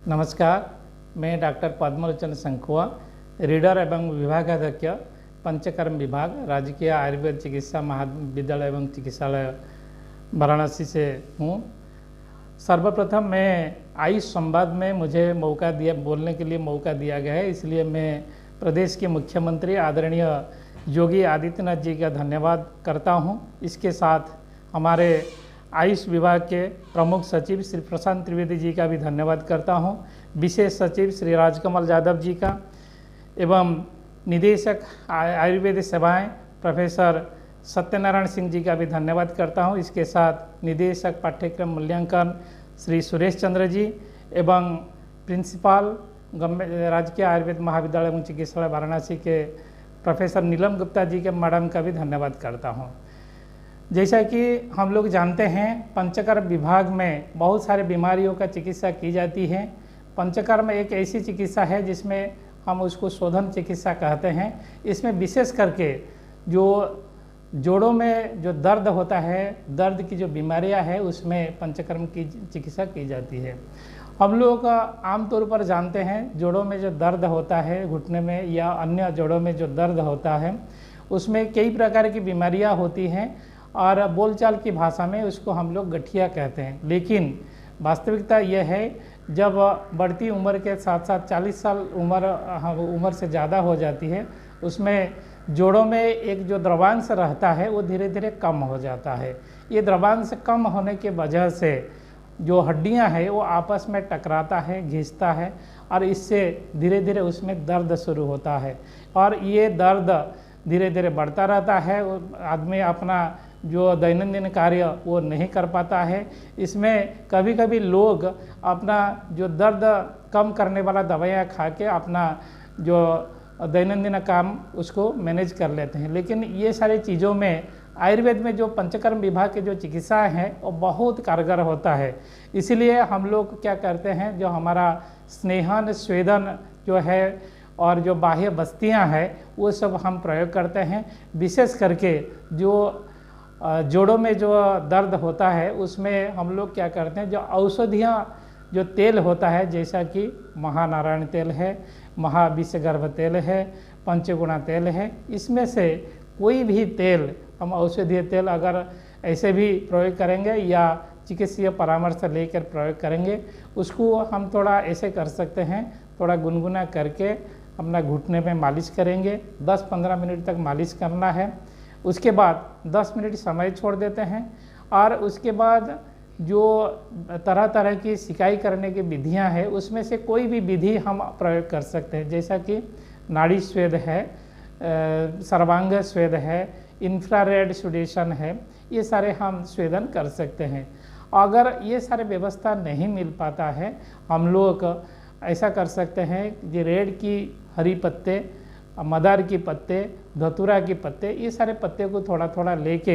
नमस्कार, मैं doctor Padmalochan शंखुआ, reader एवं विभागाध्यक्ष पंचकर्म विभाग, राजकीय आयुर्वेद चिकित्सा महाविद्यालय एवं चिकित्सालय वाराणसी से हूँ। सर्वप्रथम मैं आयुष संवाद में मुझे बोलने के लिए मौका दिया गया है, इसलिए मैं प्रदेश के मुख्यमंत्री आदरणीय योगी आदित्यनाथ जी का धन्यवाद करता हूँ। इसके साथ हमारे आयुष विभाग के प्रमुख सचिव श्री प्रशांत त्रिवेदी जी का भी धन्यवाद करता हूं, विशेष सचिव श्री राजकमल यादव जी का एवं निदेशक आयुर्वेद सेवाएं प्रोफेसर सत्यनारायण सिंह जी का भी धन्यवाद करता हूं। इसके साथ निदेशक पाठ्यक्रम मूल्यांकन श्री सुरेश चंद्र जी एवं प्रिंसिपल राजकीय आयुर्वेद महाविद्यालय एवं चिकित्सालय वाराणसी के प्रोफेसर नीलम गुप्ता जी के मैडम का भी धन्यवाद करता हूँ। जैसा कि हम लोग जानते हैं, पंचकर्म विभाग में बहुत सारे बीमारियों का चिकित्सा की जाती है। पंचकर्म एक ऐसी चिकित्सा है जिसमें हम उसको शोधन चिकित्सा कहते हैं। इसमें विशेष करके जो जोड़ों में जो दर्द होता है, दर्द की जो बीमारियां हैं, उसमें पंचकर्म की चिकित्सा की जाती है। हम लोग आमतौर पर जानते हैं जोड़ों में जो दर्द होता है, घुटने में या अन्य जोड़ों में जो दर्द होता है, उसमें कई प्रकार की बीमारियां होती हैं और बोलचाल की भाषा में उसको हम लोग गठिया कहते हैं। लेकिन वास्तविकता यह है, जब बढ़ती उम्र के साथ साथ 40 साल उम्र से ज़्यादा हो जाती है, उसमें जोड़ों में एक जो द्रवांश रहता है वो धीरे धीरे कम हो जाता है। ये द्रवांश कम होने के वजह से जो हड्डियां हैं वो आपस में टकराता है, घिसता है और इससे धीरे धीरे उसमें दर्द शुरू होता है और ये दर्द धीरे धीरे बढ़ता रहता है। आदमी अपना जो दैनंदिन कार्य वो नहीं कर पाता है। इसमें कभी कभी लोग अपना जो दर्द कम करने वाला दवाइयाँ खा के अपना जो दैनंदिन काम उसको मैनेज कर लेते हैं। लेकिन ये सारी चीज़ों में आयुर्वेद में जो पंचकर्म विभाग के जो चिकित्सा है वो बहुत कारगर होता है। इसीलिए हम लोग क्या करते हैं, जो हमारा स्नेहन स्वेदन जो है और जो बाह्य बस्तियां हैं वो सब हम प्रयोग करते हैं। विशेष करके जो जोड़ों में जो दर्द होता है उसमें हम लोग क्या करते हैं, जो औषधियाँ जो तेल होता है, जैसा कि महानारायण तेल है, महाविषगर्भ तेल है, पंचगुणा तेल है, इसमें से कोई भी तेल हम औषधीय तेल अगर ऐसे भी प्रयोग करेंगे या चिकित्सीय परामर्श लेकर प्रयोग करेंगे, उसको हम थोड़ा ऐसे कर सकते हैं, थोड़ा गुनगुना करके अपना घुटने में मालिश करेंगे। 10-15 मिनट तक मालिश करना है। उसके बाद 10 मिनट समय छोड़ देते हैं और उसके बाद जो तरह तरह की सिकाई करने की विधियां हैं उसमें से कोई भी विधि हम प्रयोग कर सकते हैं, जैसा कि नाड़ी स्वेद है, सर्वांग स्वेद है, इंफ्रारेड सुडेशन है, ये सारे हम स्वेदन कर सकते हैं। अगर ये सारे व्यवस्था नहीं मिल पाता है, हम लोग ऐसा कर सकते हैं कि रेड की हरी पत्ते, मदार की पत्ते, धतूरा की पत्ते, ये सारे पत्ते को थोड़ा थोड़ा लेके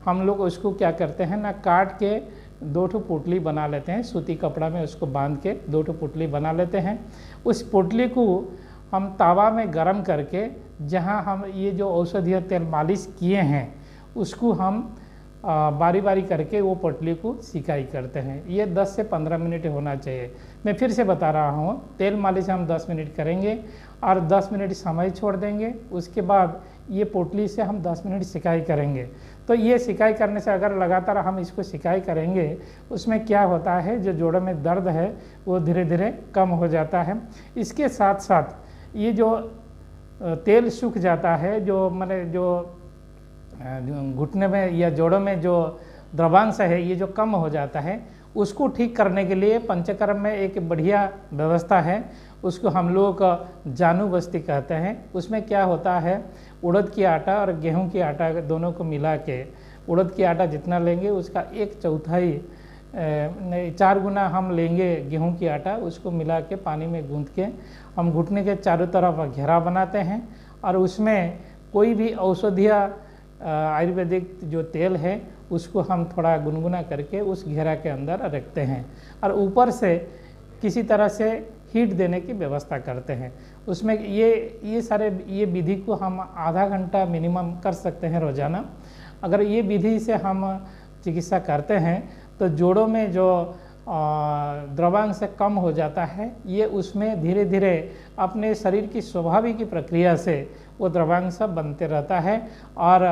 हम लोग उसको क्या करते हैं ना, काट के 2 ठो पोटली बना लेते हैं। सूती कपड़ा में उसको बांध के 2 ठो पोटली बना लेते हैं। उस पोटली को हम तावा में गरम करके, जहां हम ये जो औषधीय तेल मालिश किए हैं उसको हम बारी बारी करके वो पोटली को सिकाई करते हैं। ये 10 से 15 मिनट होना चाहिए। मैं फिर से बता रहा हूँ, तेल मालिश हम 10 मिनट करेंगे और 10 मिनट समय छोड़ देंगे। उसके बाद ये पोटली से हम 10 मिनट सिकाई करेंगे। तो ये सिकाई करने से अगर लगातार हम इसको सिकाई करेंगे, उसमें क्या होता है, जो जोड़ों में दर्द है वो धीरे धीरे कम हो जाता है। इसके साथ साथ ये जो तेल सूख जाता है, जो मैंने जो घुटने में या जोड़ों में जो द्रवांश है ये जो कम हो जाता है, उसको ठीक करने के लिए पंचकर्म में एक बढ़िया व्यवस्था है। उसको हम लोग जानू बस्ती कहते हैं। उसमें क्या होता है, उड़द की आटा और गेहूं की आटा दोनों को मिला के, उड़द की आटा जितना लेंगे उसका 1/4 4 गुना हम लेंगे गेहूं की आटा, उसको मिला के पानी में गूंथ के हम घुटने के चारों तरफ घेरा बनाते हैं और उसमें कोई भी औषधीय आयुर्वेदिक जो तेल है उसको हम थोड़ा गुनगुना करके उस घेरा के अंदर रखते हैं और ऊपर से किसी तरह से हीट देने की व्यवस्था करते हैं। उसमें ये विधि को हम आधा घंटा मिनिमम कर सकते हैं रोज़ाना। अगर ये विधि से हम चिकित्सा करते हैं तो जोड़ों में जो द्रवांश कम हो जाता है, ये उसमें धीरे धीरे अपने शरीर की स्वाभाविक प्रक्रिया से वो द्रवांश बनते रहता है और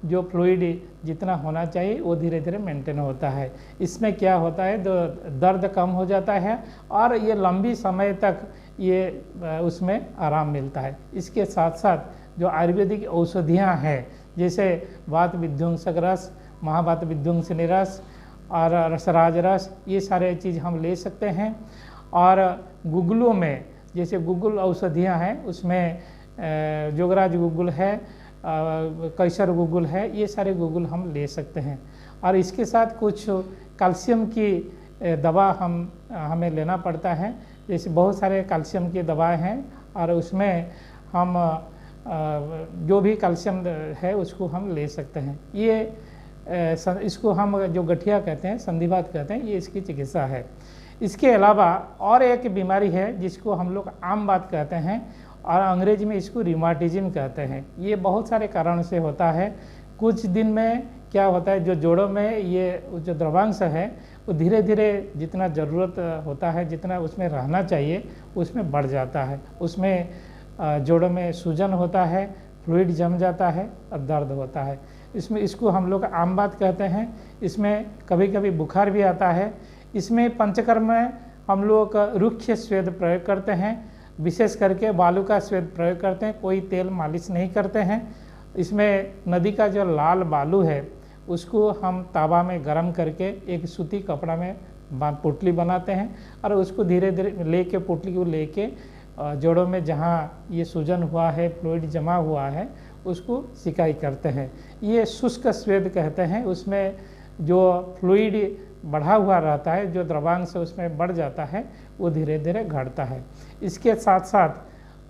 जो फ्लूइड जितना होना चाहिए वो धीरे धीरे मेंटेन होता है। इसमें क्या होता है, तो दर्द कम हो जाता है और ये लंबी समय तक ये उसमें आराम मिलता है। इसके साथ साथ जो आयुर्वेदिक औषधियाँ हैं, जैसे वात विध्वंसक रस, महावात विध्वंसिनी रस और रसराज रस, ये सारे चीज़ हम ले सकते हैं। और गुगलों में जैसे गुगल औषधियाँ हैं, उसमें जोगराज गुगल है, कैसर गुगल है, ये सारे गुगल हम ले सकते हैं। और इसके साथ कुछ कैल्शियम की दवा हमें लेना पड़ता है, जैसे बहुत सारे कैल्शियम की दवाएं हैं और उसमें हम जो भी कैल्शियम है उसको हम ले सकते हैं। ये इसको हम जो गठिया कहते हैं, संधिवात कहते हैं, ये इसकी चिकित्सा है। इसके अलावा और एक बीमारी है जिसको हम लोग आम बात कहते हैं और अंग्रेजी में इसको रिमाटिज्म कहते हैं। ये बहुत सारे कारण से होता है। कुछ दिन में क्या होता है, जो जोड़ों में ये जो द्रवांश है वो धीरे धीरे जितना ज़रूरत होता है, जितना उसमें रहना चाहिए, उसमें बढ़ जाता है। उसमें जोड़ों में सूजन होता है, फ्लूइड जम जाता है और दर्द होता है। इसको हम लोग आम बात कहते हैं। इसमें कभी कभी बुखार भी आता है। इसमें पंचकर्म में हम लोग रुक्ष स्वेद प्रयोग करते हैं, विशेष करके बालू का स्वेद प्रयोग करते हैं, कोई तेल मालिश नहीं करते हैं। इसमें नदी का जो लाल बालू है उसको हम तावा में गर्म करके एक सूती कपड़ा में पोटली बनाते हैं और उसको धीरे धीरे लेके पोटली को लेके जोड़ों में जहाँ ये सूजन हुआ है, फ्लूइड जमा हुआ है, उसको सिकाई करते हैं। ये शुष्क स्वेद कहते हैं। उसमें जो फ्लूइड बढ़ा हुआ रहता है, जो द्रवांश उसमें बढ़ जाता है, वो धीरे धीरे घटता है। इसके साथ साथ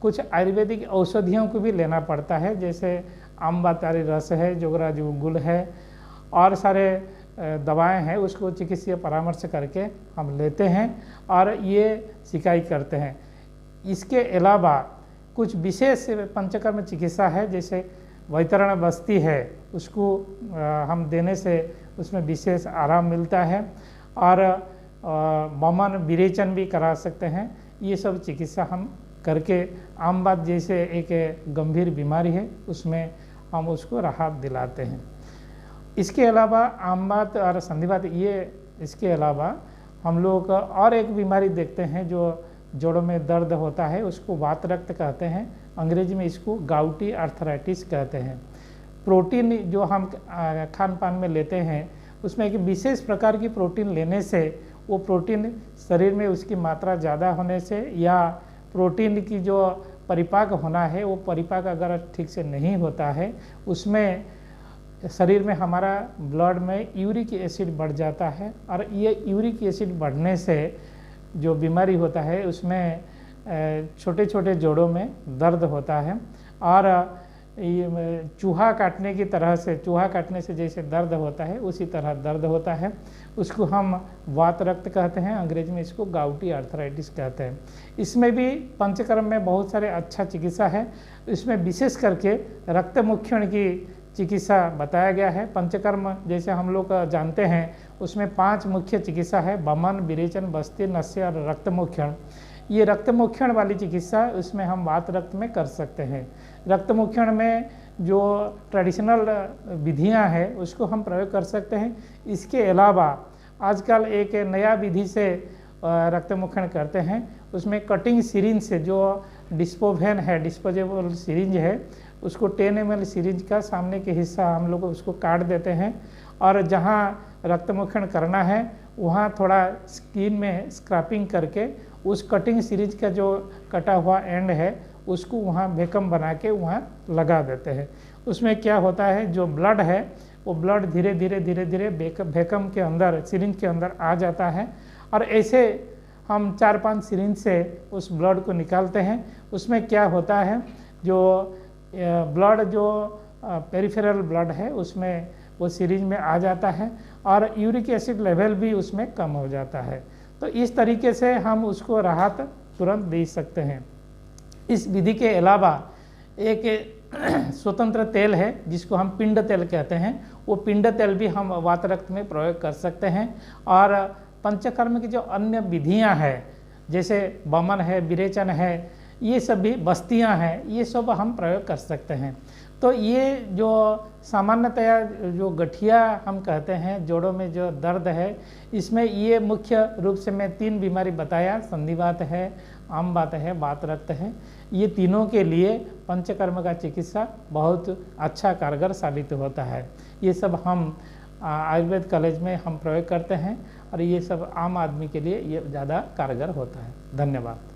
कुछ आयुर्वेदिक औषधियों को भी लेना पड़ता है, जैसे आम्बातारी रस है, जोगराज गुगल है और सारे दवाएं हैं, उसको चिकित्सीय परामर्श करके हम लेते हैं और ये सिकाई करते हैं। इसके अलावा कुछ विशेष पंचकर्म चिकित्सा है, जैसे वैतरण बस्ती है, उसको हम देने से उसमें विशेष आराम मिलता है और वमन विरेचन भी करा सकते हैं। ये सब चिकित्सा हम करके आम बात जैसे एक गंभीर बीमारी है उसमें हम उसको राहत दिलाते हैं। इसके अलावा आम बात और संधिवात, ये इसके अलावा हम लोग और एक बीमारी देखते हैं जो जोड़ों में दर्द होता है, उसको वात रक्त कहते हैं। अंग्रेजी में इसको गाउटी आर्थराइटिस कहते हैं। प्रोटीन जो हम खान पान में लेते हैं, उसमें एक विशेष प्रकार की प्रोटीन लेने से, वो प्रोटीन शरीर में उसकी मात्रा ज़्यादा होने से या प्रोटीन की जो परिपाक होना है वो परिपाक अगर ठीक से नहीं होता है, उसमें शरीर में हमारा ब्लड में यूरिक एसिड बढ़ जाता है और ये यूरिक एसिड बढ़ने से जो बीमारी होता है उसमें छोटे छोटे जोड़ों में दर्द होता है और ये चूहा काटने की तरह से, चूहा काटने से जैसे दर्द होता है उसी तरह दर्द होता है। उसको हम वात रक्त कहते हैं, अंग्रेजी में इसको गाउटी आर्थराइटिस कहते हैं। इसमें भी पंचकर्म में बहुत सारे अच्छा चिकित्सा है। इसमें विशेष करके रक्त मुक्षण की चिकित्सा बताया गया है। पंचकर्म जैसे हम लोग जानते हैं उसमें 5 मुख्य चिकित्सा है, वमन, विरेचन, बस्ती, नस्य और रक्त मुक्षण। ये रक्त मुक्षण वाली चिकित्सा उसमें हम वात रक्त में कर सकते हैं। रक्त मुक्षण में जो ट्रेडिशनल विधियां हैं उसको हम प्रयोग कर सकते हैं। इसके अलावा आजकल एक नया विधि से रक्त मुक्षण करते हैं, उसमें कटिंग सिरिंज से, जो डिस्पोवेन है, डिस्पोजेबल सिरिंज है, उसको 10 ml सिरिंज का सामने के हिस्सा हम लोग उसको काट देते हैं और जहाँ रक्त मुक्षण करना है वहाँ थोड़ा स्किन में स्क्रैपिंग करके उस कटिंग सिरिंज का जो कटा हुआ एंड है उसको वहाँ वेकम बना के वहाँ लगा देते हैं। उसमें क्या होता है, जो ब्लड है वो ब्लड धीरे धीरे वेकम के अंदर, सिरिंज के अंदर आ जाता है और ऐसे हम 4-5 सिरिंज से उस ब्लड को निकालते हैं। उसमें क्या होता है, जो ब्लड जो पेरिफेरल ब्लड है उसमें वो सिरिंज में आ जाता है और यूरिक एसिड लेवल भी उसमें कम हो जाता है। तो इस तरीके से हम उसको राहत तुरंत दे सकते हैं। इस विधि के अलावा एक स्वतंत्र तेल है जिसको हम पिंड तेल कहते हैं, वो पिंड तेल भी हम वात रक्त में प्रयोग कर सकते हैं और पंचकर्म की जो अन्य विधियां हैं, जैसे वमन है, विरेचन है, ये सब भी बस्तियां हैं, ये सब हम प्रयोग कर सकते हैं। तो ये जो सामान्यतया जो गठिया हम कहते हैं, जोड़ों में जो दर्द है, इसमें ये मुख्य रूप से मैं 3 बीमारी बताया, संधिवात है, आम बात है, वात रक्त है। ये तीनों के लिए पंचकर्म का चिकित्सा बहुत अच्छा कारगर साबित होता है। ये सब हम आयुर्वेद कॉलेज में हम प्रयोग करते हैं और ये सब आम आदमी के लिए ये ज़्यादा कारगर होता है। धन्यवाद।